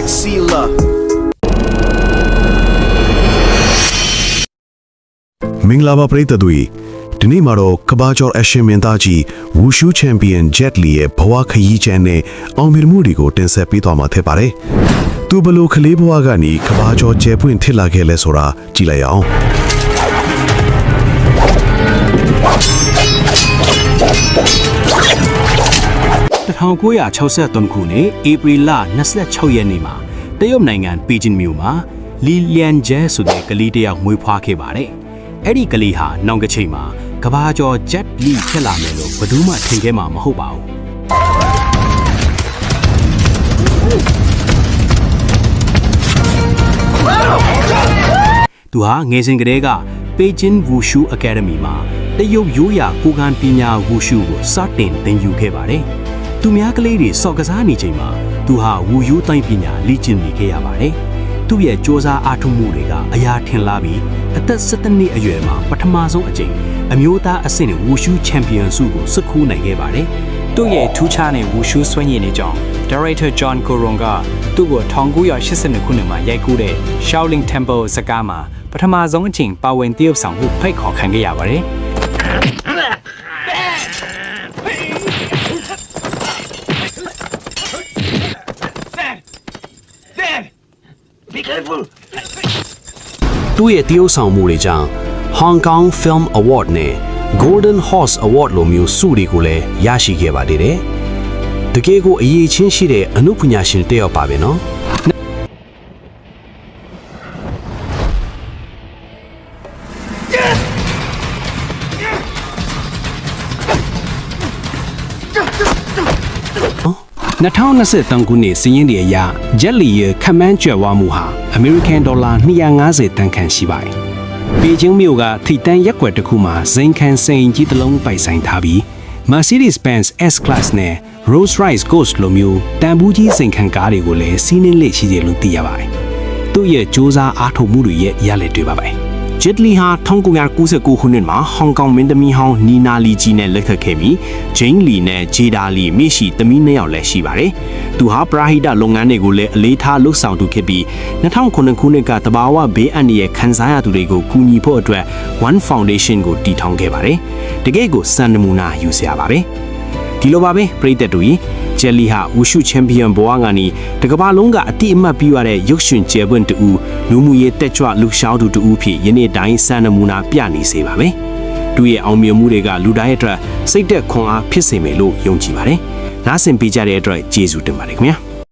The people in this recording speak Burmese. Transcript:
Max Sealer မင်္ဂလာပါပရိသတ်တွေဒီနေ့မှာတော့ကဘာကျော်အရှင်မင်းသားကြီးဝူရှူချန်ပီယံဂျက်လီရဲ့ဘဝခရီးချမ်းနဲ့အောင်မြင်မှုတွေကိုတင်ဆက်ပေးသွားမှာဖြစ်ပါတယ်။သူဘလို့ကလေးဘဝကနေကဘာကျော်ကျဲပွင့်ထစ်လာခဲ့လဲဆိုတာကြည့်လိုက်အောင်1963ခုနှစ်ဧပြီလ26ရက်နေ့မှာတရုတ်နိုင်ငံပေကျင်းမြို့မှာလီလျန်ဂျဲဆိုတဲ့ကလေးတစ်ယောက်မွေးဖွားခဲ့ပါတယ်။အဲ့ဒီကလေးဟာနောင်ကချိန်မှာကဘာကျော်ဂျက်လီဖြစ်လာမယ်လို့ဘယ်သူမှထင်ခဲ့မှာမဟုတ်ပါဘူး။သူဟာငယ်စဉ်ကတည်းကပေကျင်းဝူရှူအကယ်ဒမီမှာတရုတ်ရိုးရာကိုယ်ခံပညာဝူရှူကိုစတင်သင်ယူခဲ့ပါတယ်။သူများကလေးတွေစော့ကစားနေချိန်မှာသူဟာဝူယူတိုင်းပညာလေ့ကျင့်နေခဲ့ရပါတယ်။သူ့ရဲ့စ조사အားထုတ်မှုတွေကအရာထင်လာပြီးအသက်17နှစ်အရွယ်မှာပထမဆုံးအကြိမ်အမျိုးသားအဆင့်ဝူရှူချန်ပီယံဆုကိုဆွတ်ခူးနိုင်ခဲ့ပါတယ်။ သူ့ရဲ့ထူးခြားတဲ့ဝူရှူစွမ်းရည်တွေကြောင့် Director John Coron ကသူ့ကို1982ခုနှစ်မှာရိုက်ကူးတဲ့ Shaolin Temple ဇာတ်ကားမှာပထမဆုံးအကြိမ်ပါဝင်သရုပ်ဆောင်မှုဖိတ်ခေါ်ခံခဲ့ရပါတယ်။ Be careful သူ့ရဲ့တရုပ်ဆောင်မှုတွေကြောင့် Hong Kong Film Award နဲ့ Golden Horse Award လိုမျိုးဆုတွေကိုလည်းရရှိခဲ့ပါသေးတယ်။တကယ်ကိုအရေးချင်းရှိတဲ့အမှုပညာရှင်တစ်ယောက်ပါပဲနော်2023ခုနှစ်စည်ရင်းတွေအရဂျက်လီရဲ့ခမန်းကြွယ်ဝမှုဟာအမေရိကန်ဒေါ်လာ250တန်ခန့်ရှိပါတယ်။ပေကျင်းမြို့ကထိတန်းရက်ွက်တစ်ခုမှာဇိမ်ခံစိန်ကြီးတစ်လုံးပိုင်ဆိုင်ထားပြီး Mercedes-Benz S-Class နဲ့ Rolls-Royce Ghost လိုမျိုးတန်ဖိုးကြီးဇိမ်ခံကားတွေကိုလည်းစီးနှင်းလေ့ရှိတယ်လို့သိရပါတယ်။သူ့ရဲ့စ조사အားထုတ်မှုတွေရဲ့ရလဒ်တွေပါပဲ။ဂျက်လီဟာ1999ခုနှစ်မှာဟောင်ကောင်မင်းသမီးဟောင်းနီနာလီဂျီနဲ့လက်ထပ်ခဲ့ပြီးဂျိန်းလီနဲ့ဂျေဒါလီမိရှိသမီး2ယောက်လည်းရှိပါတယ်။သူဟာပရာဟိတလုပ်ငန်းတွေကိုလည်းအလေးထားလှုပ်ဆောင်သူဖြစ်ပြီး2009ခုနှစ်ကတဘာဝဘေးအန္တရာယ်ခံစားရသူတွေကိုကူညီဖို့အတွက် One Foundation ကိုတည်ထောင်ခဲ့ပါတယ်။တကယ့်ကိုစံနမူနာယူစရာပါပဲ။ဒီလိုပါပဲပရိသတ်တို့ဂျယ်လီဟာဝူရှူချန်ပီယံဘဝကနေတကမ္ဘာလုံးကအတိအမှတ်ပြုရတဲ့ရုပ်ရှင်ကျယ်ပွင့်တူလူမှုရေးတက်ကြွလှူရှားသူတူဖြစ်ယနေ့တိုင်းစံနမူနာပြနေစေပါမယ်။သူရဲ့အောင်မြင်မှုတွေကလူတိုင်းအတွက်စိတ်သက်ခွန်အားဖြစ်စေမယ်လို့ယုံကြည်ပါတယ်။နားဆင်ပေးကြတဲ့အတွက်ကျေးဇူးတင်ပါတယ်ခင်ဗျာ။